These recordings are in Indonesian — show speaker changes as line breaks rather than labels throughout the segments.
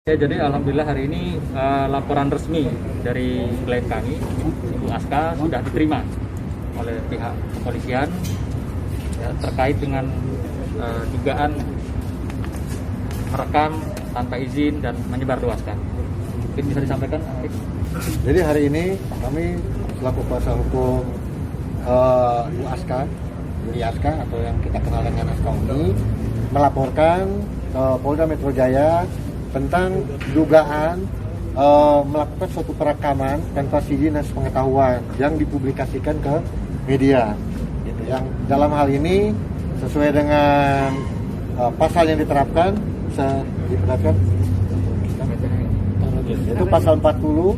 Ya, jadi alhamdulillah hari ini laporan resmi dari klien kami, Ibu Aska, sudah diterima oleh pihak kepolisian ya, terkait dengan dugaan merekam tanpa izin dan menyebarluaskan. Mungkin bisa disampaikan, Arif?
Jadi hari ini kami selaku kuasa hukum Ibu Aska, Yuli Aska atau yang kita kenal dengan Aska Uni, melaporkan ke Polda Metro Jaya tentang dugaan melakukan suatu perekaman tanpa izin dan sepengetahuan yang dipublikasikan ke media. Gitu. Yang dalam hal ini sesuai dengan pasal yang diterapkan, yaitu pasal 40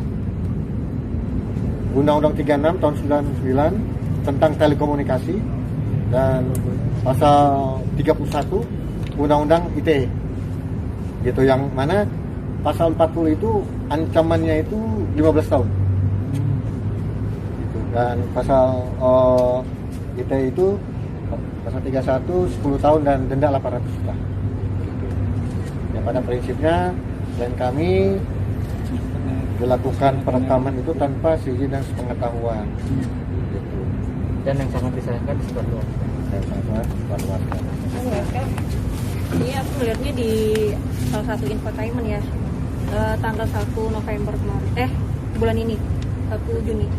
Undang-Undang 36 tahun 99 tentang telekomunikasi dan pasal 31 Undang-Undang ITE. Gitu, yang mana pasal 40 itu ancamannya itu 15 tahun. Gitu. Dan pasal ITE itu pasal 31 10 tahun dan denda 800 juta. Gitu. Ya, pada prinsipnya klien kami dilakukan perekaman itu tanpa izin dan sepengetahuan. Gitu.
Dan yang sangat disayangkan disebarluaskan.
Ini aku melihatnya di salah satu infotainment ya, tanggal 1 November kemarin, bulan ini 1 Juni.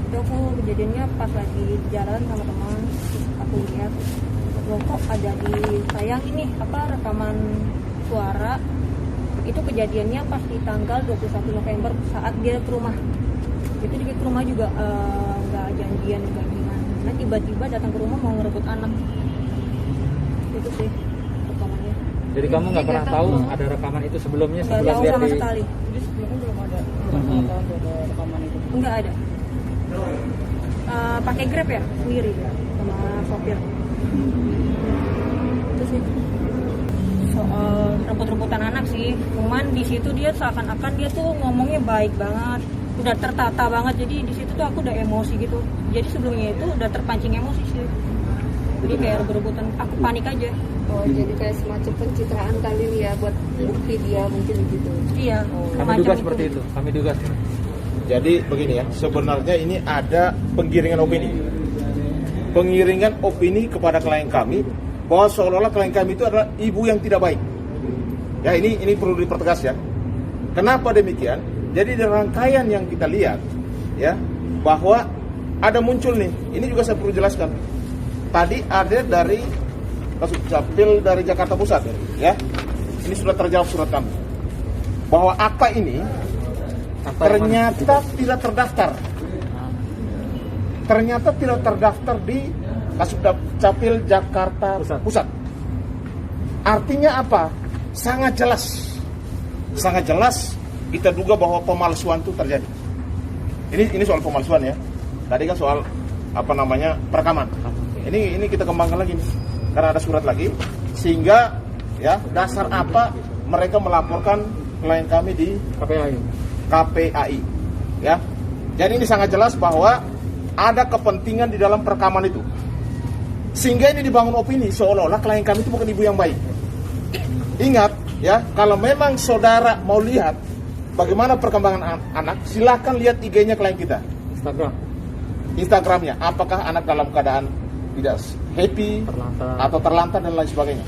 Itu aku kejadiannya pas lagi jalan sama teman, aku lihat loh kok ada di sayang ini rekaman suara. Itu kejadiannya pas di tanggal 21 November saat dia ke rumah. Itu dia ke rumah juga nggak janjian, nggak gimana. Nah tiba-tiba datang ke rumah mau ngerebut anak. Itu sih rekamannya.
Jadi kamu nggak pernah tahu ada rekaman itu sebelumnya?
Nggak tahu sama sekali.
Jadi sebelumnya belum ada rekaman itu?
Nggak ada. Pakai Grab ya sendiri sama sopir. Itu sih soal rebut-rebutan anak sih. Cuman di situ dia seakan-akan dia tuh ngomongnya baik banget, udah tertata banget. Jadi di situ tuh aku udah emosi gitu. Jadi sebelumnya itu udah terpancing emosi sih. Jadi kayak rebut-rebutan, aku panik aja.
Oh, jadi kayak semacam pencitraan kali ya buat bukti dia mungkin begitu.
Iya.
Kami duga seperti itu. Kami duga.
Jadi begini ya, sebenarnya ini ada penggiringan opini. Pengiringan opini kepada klien kami bahwa seolah-olah klien kami itu adalah ibu yang tidak baik. Ya, ini perlu dipertegas ya. Kenapa demikian? Jadi dari rangkaian yang kita lihat ya, bahwa ada muncul nih. Ini juga saya perlu jelaskan. Tadi ada dari Capil dari Jakarta Pusat ya. Ini sudah terjawab surat kami. Bahwa akta ini ternyata tidak terdaftar. Ternyata tidak terdaftar di Capil Jakarta Pusat. Artinya apa? Sangat jelas. Sangat jelas kita duga bahwa pemalsuan itu terjadi. Ini soal pemalsuan ya. Tadi kan soal perekaman. Ini kita kembangkan lagi nih. Karena ada surat lagi sehingga ya dasar apa mereka melaporkan klien kami di KPAI ya. Jadi ini sangat jelas bahwa ada kepentingan di dalam perekaman itu. Sehingga ini dibangun opini seolah-olah klien kami itu bukan ibu yang baik. Ingat ya, kalau memang saudara mau lihat bagaimana perkembangan anak, silakan lihat IG-nya klien kita. Instagramnya, apakah anak dalam keadaan tidak happy atau terlantar dan lain sebagainya.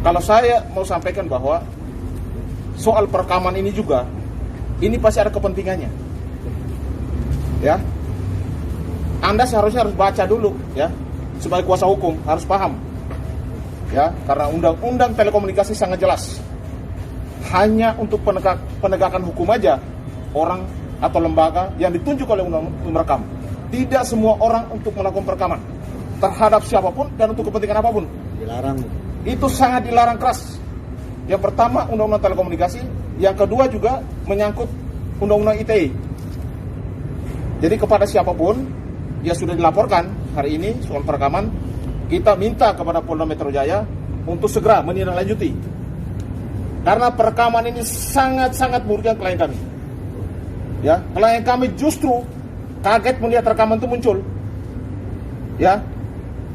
Kalau saya mau sampaikan bahwa soal perekaman ini juga, ini pasti ada kepentingannya. Ya, Anda seharusnya harus baca dulu ya, sebagai kuasa hukum harus paham. Ya, karena undang-undang telekomunikasi sangat jelas. Hanya untuk penegakan hukum aja orang atau lembaga yang ditunjuk oleh undang-undang merekam. Tidak semua orang untuk melakukan perekaman terhadap siapapun dan untuk kepentingan apapun.
Dilarang.
Itu sangat dilarang keras. Yang pertama undang-undang telekomunikasi, yang kedua juga menyangkut undang-undang ITE. Jadi kepada siapapun yang sudah dilaporkan hari ini soal perekaman, kita minta kepada Polda Metro Jaya untuk segera menindaklanjuti. Karena perekaman ini sangat-sangat merugikan klien kami. Ya, klien kami justru kaget melihat rekaman itu muncul. Ya,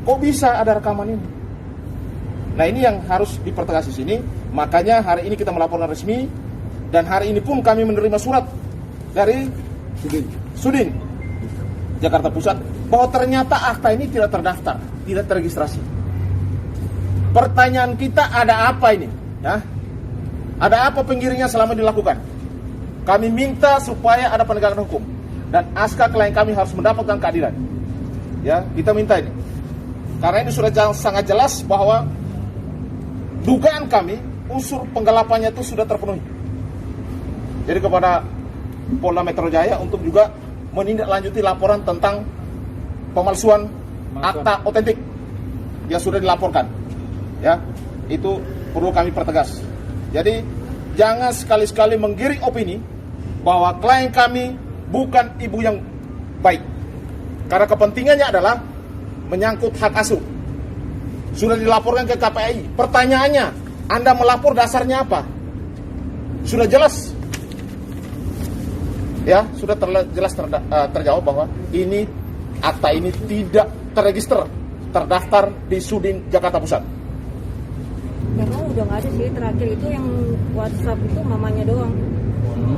kok bisa ada rekaman ini? Nah, ini yang harus dipertegas di sini Makanya hari ini kita melaporkan resmi, dan hari ini pun kami menerima surat dari Sudin Jakarta Pusat bahwa ternyata akta ini tidak terdaftar, tidak terregistrasi. Pertanyaan kita, ada apa ini? Ya? Ada apa penggiringnya selama dilakukan? Kami minta supaya ada penegakan hukum, dan Aska klien kami harus mendapatkan keadilan. Ya, kita minta ini. Karena ini sudah sangat jelas bahwa dugaan kami, unsur penggelapannya itu sudah terpenuhi. Jadi kepada Polda Metro Jaya untuk juga menindaklanjuti laporan tentang pemalsuan akta otentik yang sudah dilaporkan. Ya, itu perlu kami pertegas. Jadi jangan sekali-sekali menggiring opini bahwa klien kami bukan ibu yang baik. Karena kepentingannya adalah menyangkut hak asuh. Sudah dilaporkan ke KPAI. Pertanyaannya, Anda melapor dasarnya apa? Sudah jelas. Ya, sudah jelas terjawab bahwa ini akta ini tidak terregister, terdaftar di Sudin Jakarta Pusat.
Karena udah nggak ada sih, terakhir itu yang WhatsApp itu mamanya doang.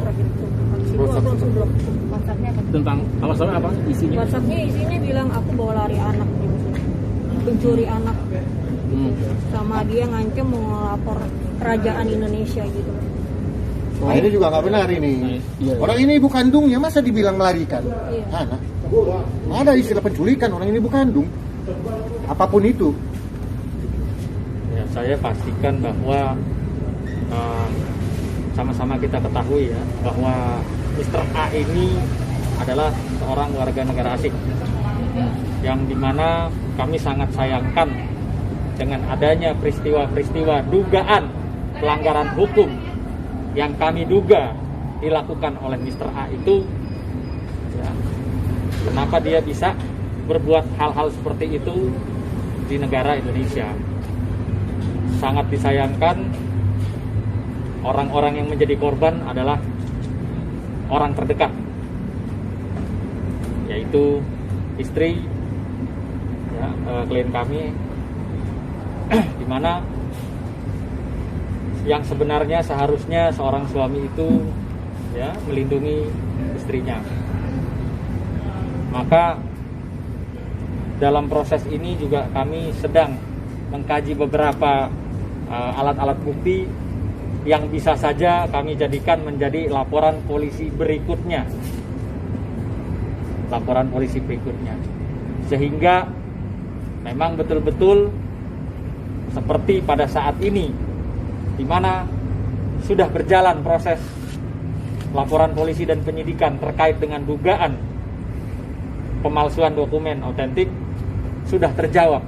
Terakhir itu. Habis itu aku langsung blok WhatsAppnya kan.
Tentang alasannya apa isinya?
WhatsAppnya isinya bilang aku bawa lari anak gitu. Pencuri anak. Sama dia ngancem mau ngelapor kerajaan Indonesia gitu.
Nah, ini juga nggak benar ini. Orang ini ibu kandungnya, masa dibilang melarikan?
Iya.
Anak. Ada istilah penculikan, orang ini ibu kandung. Apapun itu.
Ya, saya pastikan bahwa sama-sama kita ketahui ya bahwa Mr. A ini adalah seorang warga negara asing yang dimana kami sangat sayangkan dengan adanya peristiwa-peristiwa dugaan pelanggaran hukum yang kami duga dilakukan oleh Mr. A itu ya, kenapa dia bisa berbuat hal-hal seperti itu di negara Indonesia. Sangat disayangkan, orang-orang yang menjadi korban adalah orang terdekat, yaitu istri ya, klien kami, di mana yang sebenarnya seharusnya seorang suami itu ya melindungi istrinya. Maka dalam proses ini juga kami sedang mengkaji beberapa alat-alat bukti yang bisa saja kami jadikan menjadi laporan polisi berikutnya. Laporan polisi berikutnya. Sehingga memang betul-betul seperti pada saat ini, di mana sudah berjalan proses laporan polisi dan penyidikan terkait dengan dugaan pemalsuan dokumen otentik, sudah terjawab